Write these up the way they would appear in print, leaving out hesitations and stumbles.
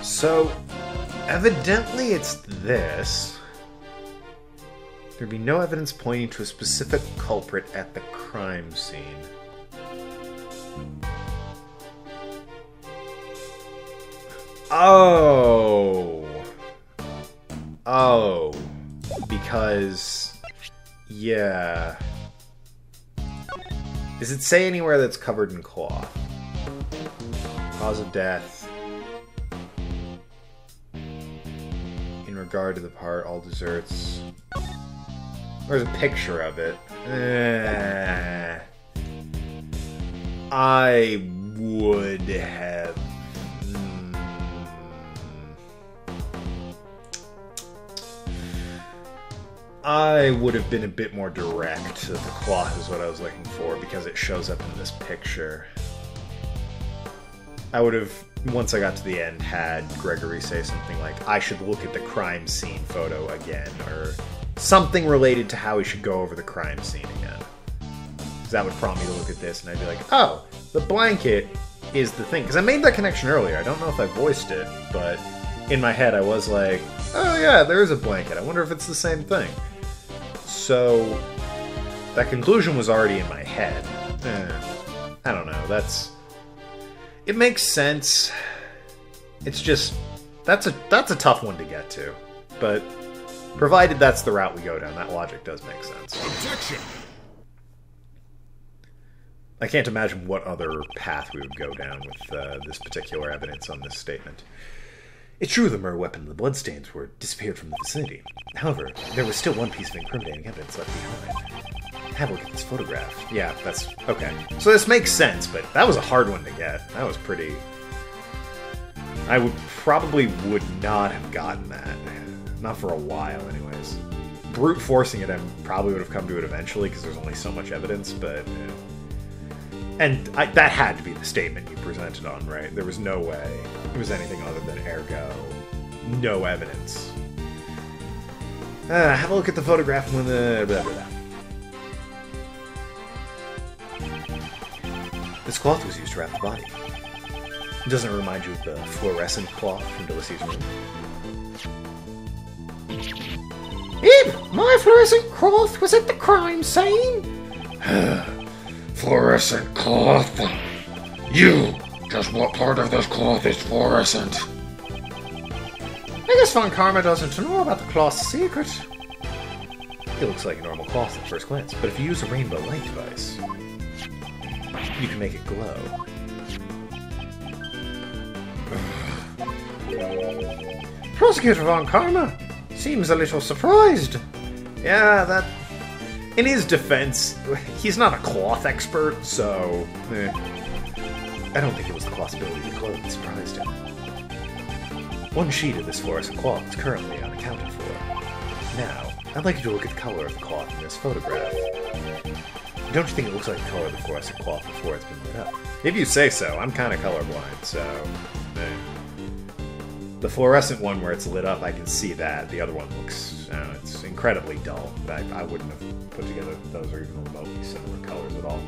So, evidently it's this. There'd be no evidence pointing to a specific culprit at the crime scene. Oh. Oh. Because... yeah. Does it say anywhere that's covered in cloth? Cause of death. In regard to the part, all desserts. There's a picture of it. I would have... I would have been a bit more direct that the cloth is what I was looking for because it shows up in this picture. I would have, once I got to the end, had Gregory say something like, I should look at the crime scene photo again, or something related to how we should go over the crime scene again. Because that would prompt me to look at this, and I'd be like, oh, the blanket is the thing. Because I made that connection earlier. I don't know if I voiced it, but in my head I was like, oh yeah, there is a blanket. I wonder if it's the same thing. So, that conclusion was already in my head. I don't know, it makes sense. It's just, that's a tough one to get to. But, provided that's the route we go down, that logic does make sense. Objection! I can't imagine what other path we would go down with this particular evidence on this statement. It's true the murder weapon and the bloodstains were disappeared from the vicinity. However, there was still one piece of incriminating evidence left behind. Have a look at this photograph. Yeah, that's... okay. So this makes sense, but that was a hard one to get. That was pretty... I probably would not have gotten that. Not for a while, anyways. Brute forcing it, I probably would have come to it eventually, because there's only so much evidence, but... And that had to be the statement you presented on, right? There was no way it was anything other than ergo. No evidence. Have a look at the photograph when the... blah, blah, blah. This cloth was used to wrap the body. Doesn't it remind you of the fluorescent cloth from Delicia's room? Ib! My fluorescent cloth was at the crime scene! Fluorescent cloth? You! Just what part of this cloth is fluorescent? I guess Von Karma doesn't know about the cloth's secret. It looks like a normal cloth at first glance, but if you use a rainbow light device, you can make it glow. Prosecutor Von Karma seems a little surprised. Yeah, that... in his defense, he's not a cloth expert, so... I don't think it was the cloth's ability to glow that surprised him. One sheet of this fluorescent cloth is currently unaccounted for. Now, I'd like you to look at the color of the cloth in this photograph. Don't you think it looks like the color of the fluorescent cloth before it's been lit up? If you say so, I'm kind of colorblind, so... The fluorescent one where it's lit up, I can see that. The other one looks... it's incredibly dull. I wouldn't have put together those or even remotely similar colors at all.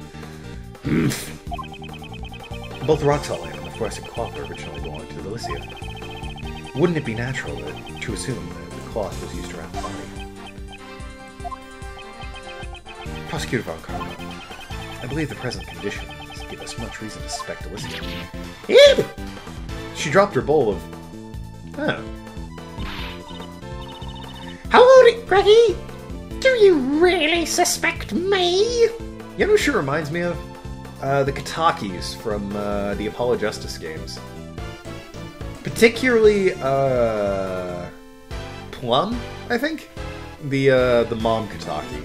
Both the rock salt lamp and the fluorescent cloth originally belonged to Delicia. Wouldn't it be natural to assume that the cloth was used to wrap the body? Prosecutor Von Karma, I believe the present conditions give us much reason to suspect Delicia. Ib! She dropped her bowl of... oh. Hello, Greggy! Do you really suspect me? You know who she reminds me of? The Katakis from the Apollo Justice games. Particularly, Plum, I think? The mom Kataki.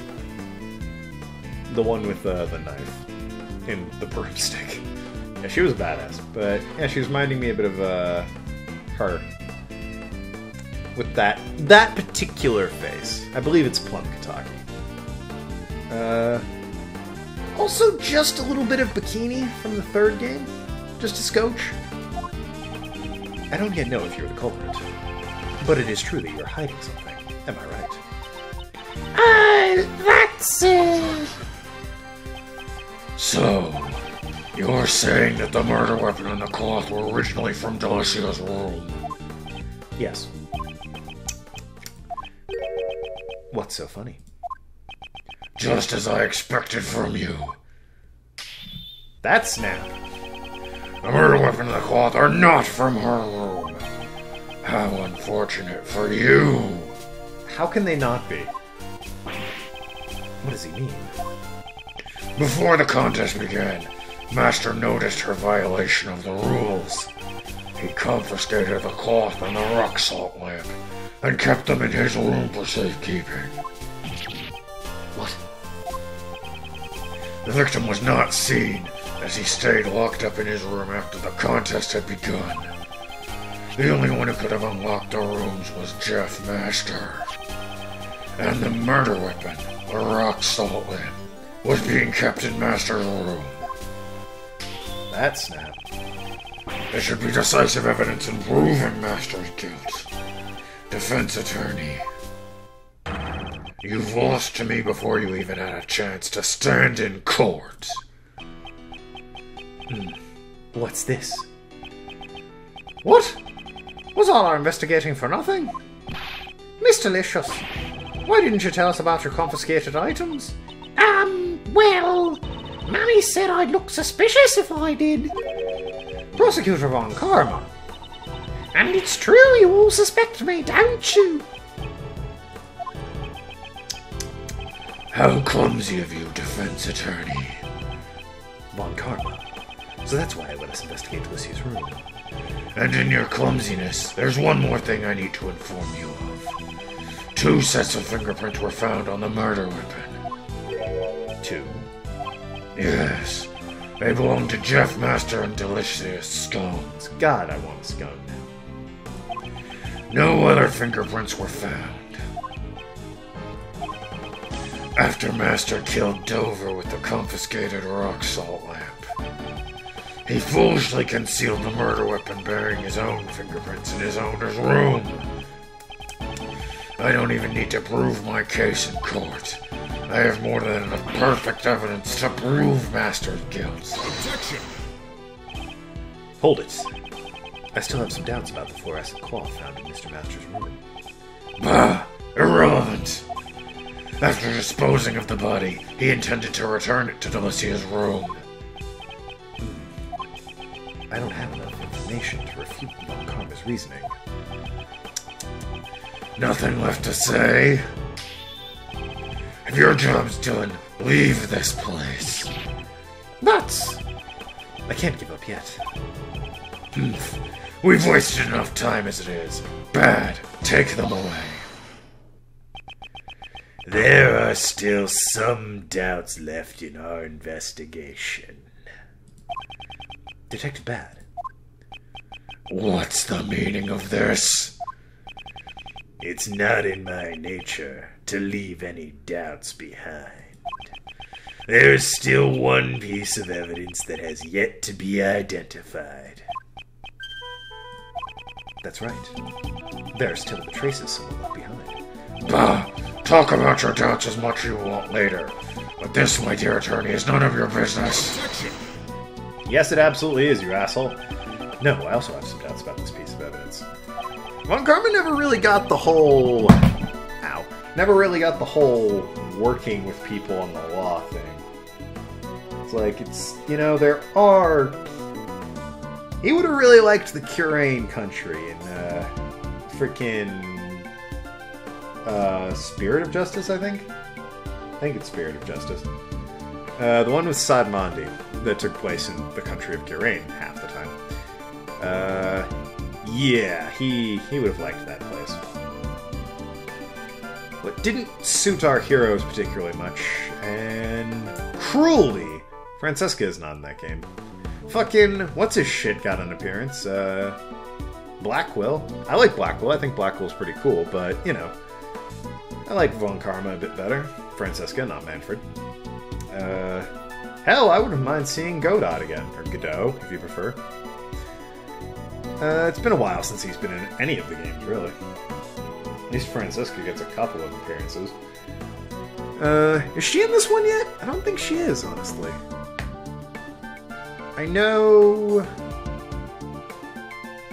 The one with the knife and the broomstick. Yeah, she was a badass, but yeah, she was reminding me a bit of her. With that particular face. I believe it's Plum Kataki. Also, just a little bit of bikini from the third game. Just a scotch. I don't yet know if you're the culprit, but it is true that you're hiding something. Am I right? That's it. So, you're saying that the murder weapon and the cloth were originally from Delicia's room? Yes. What's so funny? Just as I expected from you. That's Snap. The murder weapon and the cloth are not from her room. How unfortunate for you. How can they not be? What does he mean? Before the contest began, Master noticed her violation of the rules. He confiscated the cloth and the rock salt lamp, and kept them in his room for safekeeping. What? The victim was not seen, as he stayed locked up in his room after the contest had begun. The only one who could have unlocked the rooms was Jeff Master. And the murder weapon, the rock salt lamp, was being kept in Master's room. That's Snap. There should be decisive evidence in proving Master's guilt. Defense attorney. You've lost to me before you even had a chance to stand in court. What's this? What? Was all our investigating for nothing? Miss Delicious, why didn't you tell us about your confiscated items? Well, Mammy said I'd look suspicious if I did. Prosecutor Von Karma. And it's true you all suspect me, don't you? How clumsy of you, defense attorney. Von Karma. So that's why I let us investigate Lucy's room. And in your clumsiness, there's one more thing I need to inform you of. 2 sets of fingerprints were found on the murder weapon. 2? Yes. They belong to Jeff Master and Delicious Scones. God, I want a scone now. No other fingerprints were found. After Master killed Dover with the confiscated rock salt lamp, he foolishly concealed the murder weapon bearing his own fingerprints in his owner's room. I don't even need to prove my case in court. I have more than enough perfect evidence to prove Master's guilt. Objection! Hold it. I still have some doubts about the fluorescent cloth found in Mr. Master's room. Bah! Irrelevant! After disposing of the body, he intended to return it to Delicia's room. I don't have enough information to refute Von Karma's reasoning. Nothing left to say? If your job's done, leave this place. That's... I can't give up yet. We've wasted enough time as it is. Bad. Take them away. There are still some doubts left in our investigation. Detective Bad. What's the meaning of this? It's not in my nature to leave any doubts behind. There is still one piece of evidence that has yet to be identified. That's right. There are still the traces someone left behind. Bah! Talk about your doubts as much as you want later. But this, my dear attorney, is none of your business. Objection! Yes, it absolutely is, you asshole. No, I also have some doubts about this piece of evidence. Von Karma never really got the whole... Ow. Never really got the whole working with people on the law thing. It's like, it's... You know, there are... He would have really liked the Curane country in, frickin'... Spirit of Justice, I think? I think it's Spirit of Justice. The one with Sadmandi that took place in the country of Curane half the time. Yeah, he would have liked that place. What didn't suit our heroes particularly much, and cruelly, Francesca is not in that game. Fucking, what's his shit got an appearance? Blackwell. I like Blackwell, I think Blackwell's pretty cool, but, you know, I like Von Karma a bit better. Francesca, not Manfred. Hell, I wouldn't mind seeing Godot again, or Godot, if you prefer. It's been a while since he's been in any of the games, really. At least Francesca gets a couple of appearances. Is she in this one yet? I don't think she is, honestly. I know...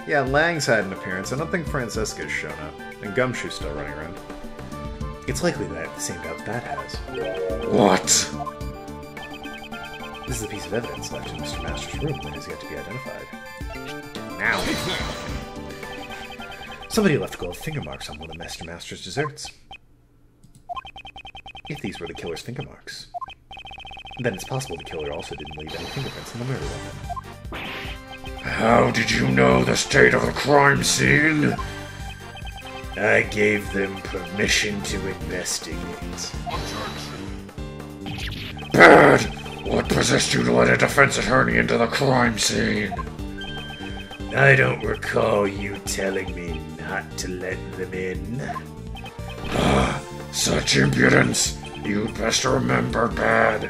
Yeah, Lang's had an appearance. I don't think Francesca's shown up. And Gumshoe's still running around. It's likely that I have the same doubts Bat has. What? This is a piece of evidence left in Mr. Master's room that has yet to be identified. Now! Somebody left gold finger marks on one of Mr. Master's desserts. If these were the killer's finger marks, then it's possible the killer also didn't leave any fingerprints on the murder weapon. How did you know the state of the crime scene? I gave them permission to investigate. Bad! What possessed you to let a defense attorney into the crime scene? I don't recall you telling me not to let them in. Such impudence! You'd best remember, Bad.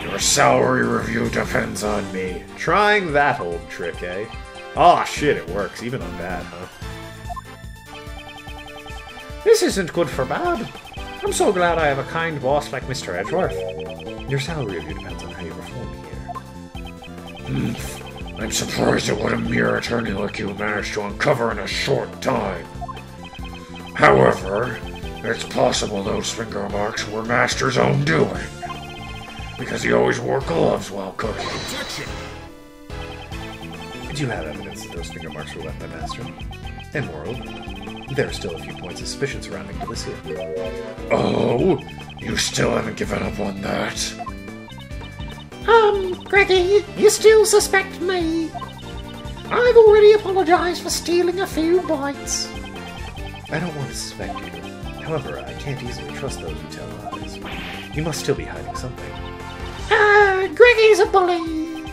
Your salary review depends on me. Trying that old trick, eh? Aw, shit, it works, even on Bad, huh? This isn't good for Bad. I'm so glad I have a kind boss like Mr. Edgeworth. Your salary review depends on how you perform here. I'm surprised at what a mere attorney like you managed to uncover in a short time. However, it's possible those finger marks were Master's own doing. Because he always wore gloves while cooking. Do you have evidence that those finger marks were left by Master? And moreover, there are still a few points of suspicion surrounding Delicia. Oh, you still haven't given up on that? Greggy, you still suspect me? I've already apologized for stealing a few bites. I don't want to suspect you. However, I can't easily trust those who tell lies. You must still be hiding something. Greggy's a bully.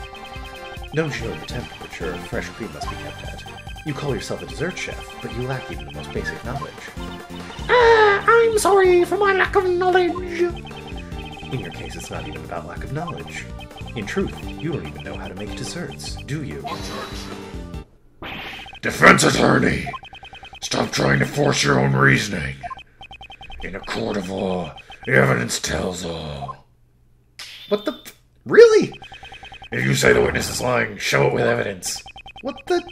Don't you know the temperature fresh cream must be kept at? You call yourself a dessert chef, but you lack even the most basic knowledge. I'm sorry for my lack of knowledge. In your case, it's not even about lack of knowledge. In truth, you don't even know how to make desserts, do you? Defense attorney! Stop trying to force your own reasoning. In a court of law, the evidence tells all. What the... Really? If you say the witness is lying, show it with evidence. What the...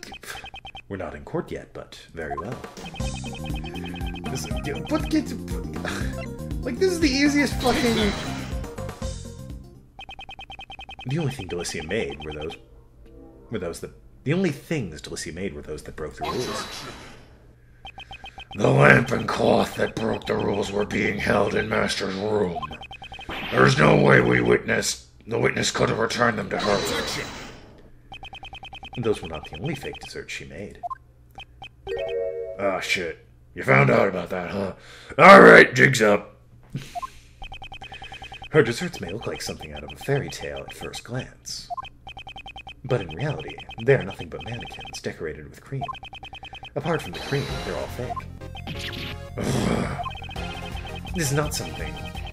We're not in court yet, but very well. This is the easiest fucking... The only thing Delicia made were those that... The only things Delicia made were those that broke the rules. The lamp and cloth that broke the rules were being held in Master's room. There's no way the witness could have returned them to her. Those were not the only fake desserts she made. Ah, shit. You found out about that, huh? Alright, jig's up. Her desserts may look like something out of a fairy tale at first glance. But in reality, they are nothing but mannequins decorated with cream. Apart from the cream, they're all fake. This is not something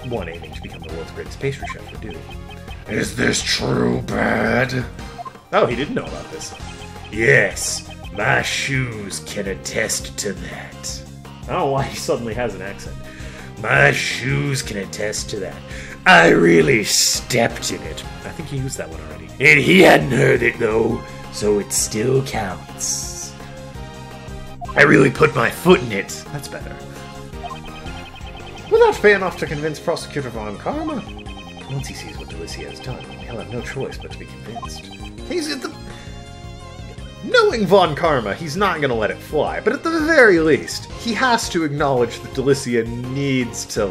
one aiming to become the world's greatest pastry chef would do. Is this true, Bad? Oh, he didn't know about this. Yes, my shoes can attest to that. I don't know why he suddenly has an accent. My shoes can attest to that. I really stepped in it. I think he used that one already. And he hadn't heard it, though, so it still counts. I really put my foot in it. That's better. Will that be enough to convince Prosecutor Von Karma? Once he sees what Delicia has done, he'll have no choice but to be convinced. Knowing Von Karma, he's not going to let it fly, but at the very least, he has to acknowledge that Delicia needs to,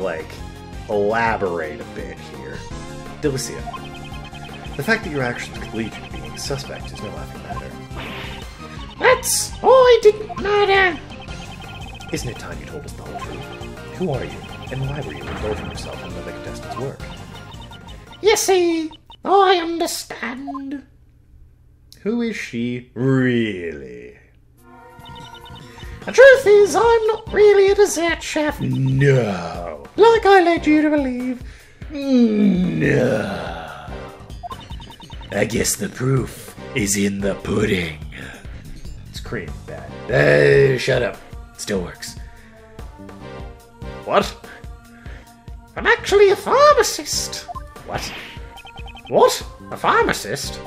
elaborate a bit here. Delicia, the fact that your actions could lead you to being a suspect is no laughing matter. That's all I didn't matter. Isn't it time you told us the whole truth? Who are you, and why were you indulging yourself in the contestant's work? You see, I understand. Who is she, really? The truth is, I'm not really a dessert chef. No. Like I led you to believe. No. I guess the proof is in the pudding. It's cream, Bad. Shut up. Still works. What? I'm actually a pharmacist. What? What? A pharmacist?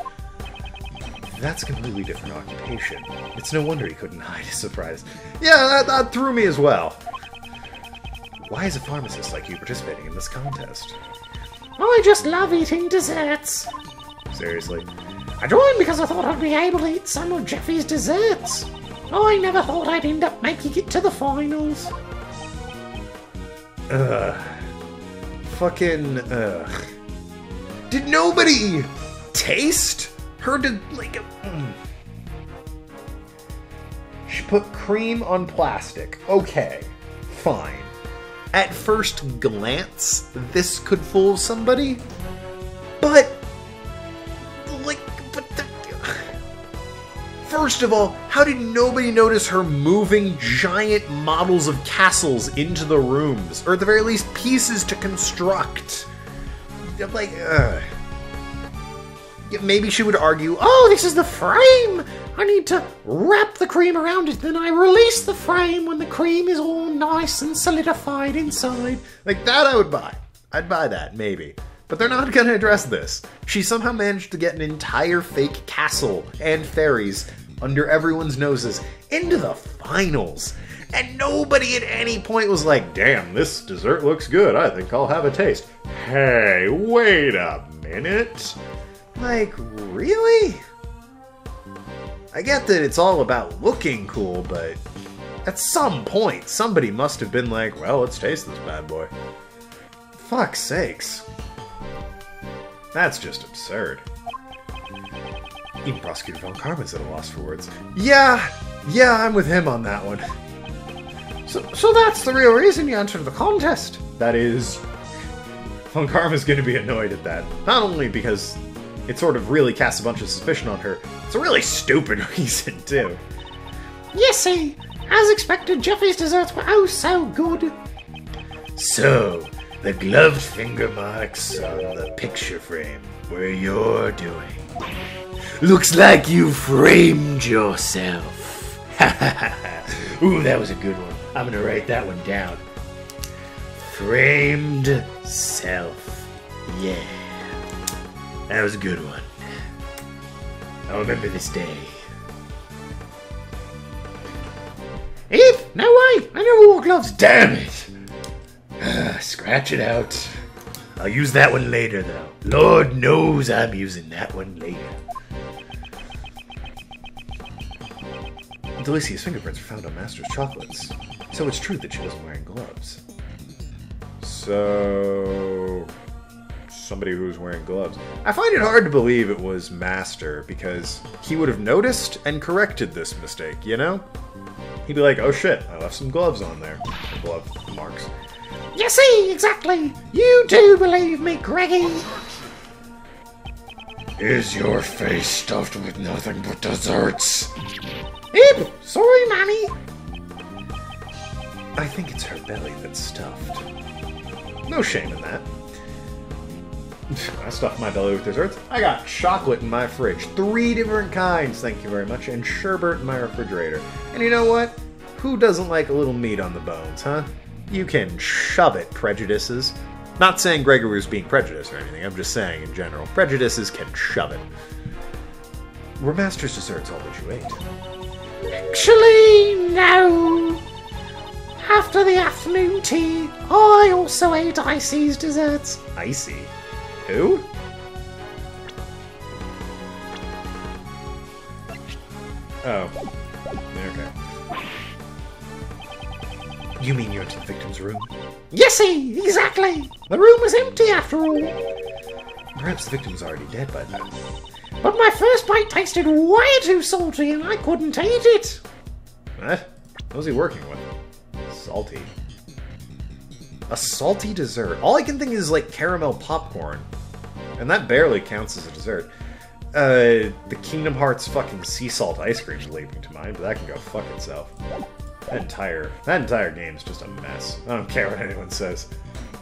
That's a completely different occupation. It's no wonder he couldn't hide his surprise. Yeah, that threw me as well. Why is a pharmacist like you participating in this contest? I just love eating desserts. Seriously? I joined because I thought I'd be able to eat some of Jeffy's desserts. I never thought I'd end up making it to the finals. Fucking, Did nobody taste her She put cream on plastic. Okay, fine. At first glance, this could fool somebody. But, first of all, how did nobody notice her moving giant models of castles into the rooms? Or at the very least, pieces to construct? Maybe she would argue, oh, this is the frame! I need to wrap the cream around it, then I release the frame when the cream is all nice and solidified inside. Like, that I would buy. I'd buy that, maybe. But they're not gonna address this. She somehow managed to get an entire fake castle and fairies under everyone's noses into the finals. And nobody at any point was like, damn, this dessert looks good. I think I'll have a taste. Hey, wait a minute. Like, really? I get that it's all about looking cool, but at some point, somebody must have been like, well, let's taste this bad boy. Fuck's sakes. That's just absurd. Even Prosecutor Von Karma's at a loss for words. Yeah, I'm with him on that one. So that's the real reason you entered the contest? That is... Von Karma's gonna be annoyed at that. Not only because it sort of really casts a bunch of suspicion on her, it's a really stupid reason, too. Yes, see, as expected, Jeffy's desserts were oh so good. So, the gloved finger marks on the picture frame where you're doing. Looks like you framed yourself. Ooh, that was a good one. I'm gonna write that one down. Framed self. Yeah. That was a good one. I'll remember this day. Eve, no way! I never wore gloves. Damn it! Scratch it out. I'll use that one later, though. Lord knows I'm using that one later. Delicious fingerprints were found on Master's chocolates. So it's true that she wasn't wearing gloves. So... somebody who was wearing gloves. I find it hard to believe it was Master, because he would have noticed and corrected this mistake, you know? He'd be like, oh shit, I left some gloves on there. Glove marks. You see, exactly. You do believe me, Greggy. Is your face stuffed with nothing but desserts? Ib, sorry, Manny. I think it's her belly that's stuffed. No shame in that. I stuffed my belly with desserts. I got chocolate in my fridge. 3 different kinds, thank you very much, and sherbet in my refrigerator. And you know what? Who doesn't like a little meat on the bones, huh? You can shove it, prejudices. Not saying Gregory was being prejudiced or anything, I'm just saying in general. Prejudices can shove it. Were Master's desserts all that you ate? Actually, no. After the afternoon tea, I also ate Icy's desserts. Icy? Who? Oh. Okay. You mean you went to the victim's room? Yesy, exactly. The room was empty after all. Perhaps the victim was already dead by then. But my first bite tasted way too salty and I couldn't eat it. What? What was he working with? Salty. A salty dessert. All I can think is like caramel popcorn. And that barely counts as a dessert. The Kingdom Hearts fucking sea salt ice cream is leaping to mind, but that can go fuck itself. That entire game is just a mess. I don't care what anyone says.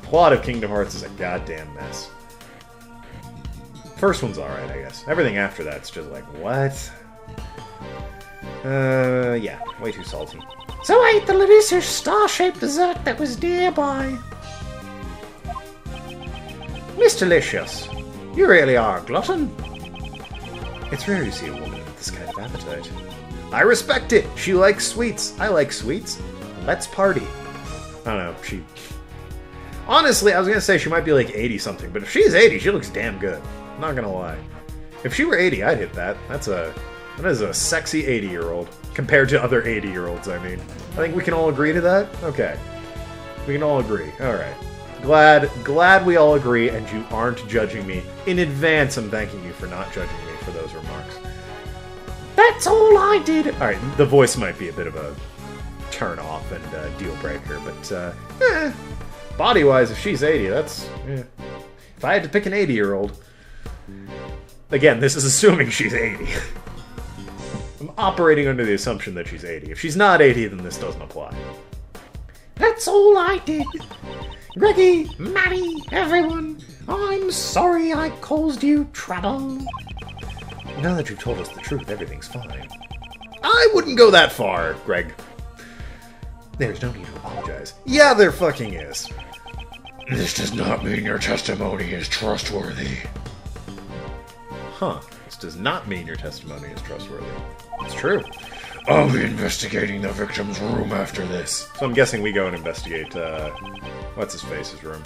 Plot of Kingdom Hearts is a goddamn mess. First one's alright, I guess. Everything after that's just like, what? Yeah, way too salty. So I ate the delicious star-shaped dessert that was nearby. Miss Delicious, you really are a glutton. It's rare to see a woman in this kind of appetite. I respect it. She likes sweets. I like sweets. Let's party. I don't know. Honestly, I was going to say she might be like 80-something, but if she's 80, she looks damn good. I'm not going to lie. If she were 80, I'd hit that. That is a sexy 80-year-old. Compared to other 80-year-olds, I mean. I think we can all agree to that? Okay. We can all agree. Alright. Glad we all agree, and you aren't judging me. In advance, I'm thanking you for not judging me for those remarks. That's all I did! Alright, the voice might be a bit of a turn-off and a deal-breaker, but, body-wise, if she's 80, that's... If I had to pick an 80-year-old... Again, this is assuming she's 80. I'm operating under the assumption that she's 80. If she's not 80, then this doesn't apply. That's all I did. Greggy, Maddie, everyone, I'm sorry I caused you trouble. Now that you've told us the truth, everything's fine. I wouldn't go that far, Greg. There's no need to apologize. Yeah, there fucking is. This does not mean your testimony is trustworthy. Huh. This does not mean your testimony is trustworthy. It's true. I'll be investigating the victim's room after this. So I'm guessing we go and investigate, what's-his-face's room.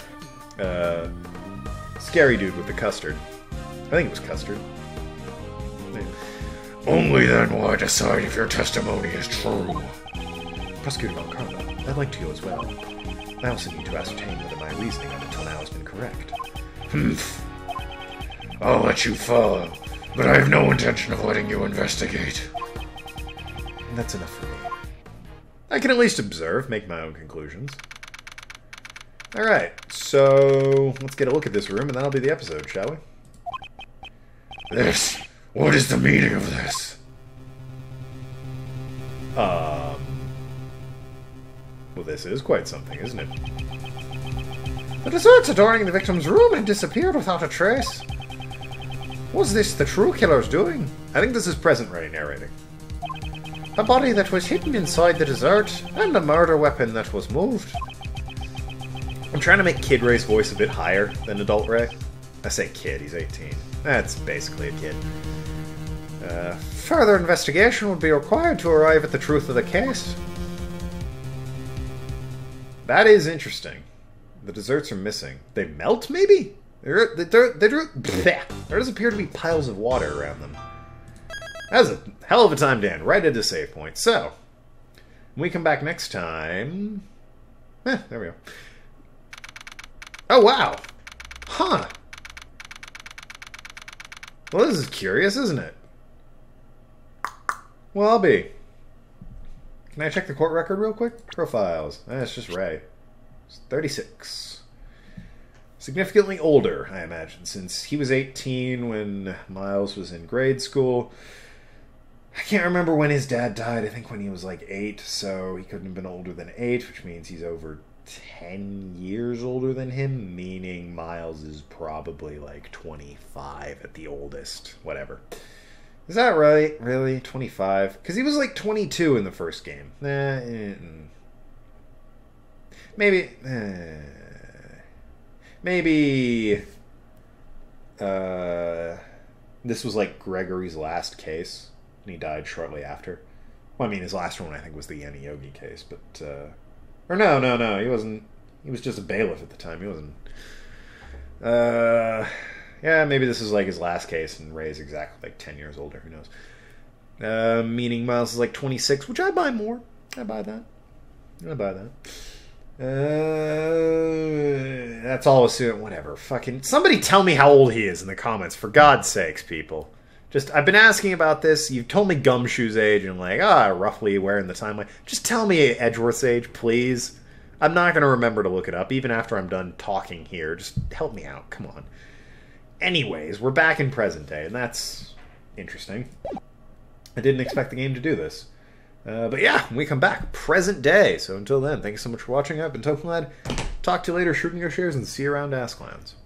Scary dude with the custard. I think it was custard. Only then will I decide if your testimony is true. Prosecutor Von Carlo, I'd like to go as well. I also need to ascertain whether my reasoning up until now has been correct. Humph. I'll let you follow, but I have no intention of letting you investigate. That's enough for me. I can at least observe, make my own conclusions. Alright, so let's get a look at this room and that'll be the episode, shall we? This? What is the meaning of this? Well, this is quite something, isn't it? The desserts adorning the victim's room had disappeared without a trace. Was this the true killer's doing? I think this is present Ray narrating. A body that was hidden inside the dessert, and a murder weapon that was moved. I'm trying to make Kid Ray's voice a bit higher than Adult Ray. I say kid, he's 18. That's basically a kid. Further investigation would be required to arrive at the truth of the case. That is interesting. The desserts are missing. They melt, maybe? There does appear to be piles of water around them. That was a hell of a time, Dan. Right at a save point. So, when we come back next time... there we go. Oh, wow. Huh. Well, this is curious, isn't it? Well, I'll be. Can I check the court record real quick? Profiles. It's just Ray. It's 36. Significantly older, I imagine, since he was 18 when Miles was in grade school. I can't remember when his dad died. I think when he was like 8, so he couldn't have been older than 8, which means he's over 10 years older than him, meaning Miles is probably like 25 at the oldest. Whatever. Is that right? Really? 25? Because he was like 22 in the first game. Maybe... Maybe... this was like Gregory's last case. And he died shortly after. Well, I mean, his last one, I think, was the Yanni Yogi case, but, or no, he wasn't, he was just a bailiff at the time, he wasn't, yeah, maybe this is, like, his last case, and Ray's exactly, like, 10 years older, who knows, meaning Miles is, like, 26, which I buy more, I buy that, that's all assuming, whatever, fucking, somebody tell me how old he is in the comments, for God's sakes, people. Just, I've been asking about this. You've told me Gumshoe's age, and like, roughly where in the timeline. Just tell me Edgeworth's age, please. I'm not going to remember to look it up, even after I'm done talking here. Just help me out. Come on. Anyways, we're back in present day, and that's interesting. I didn't expect the game to do this. But yeah, when we come back, present day. So until then, thank you so much for watching. I've been Tokenlad. Talk to you later, shooting your shares, and see you around Ask Clowns.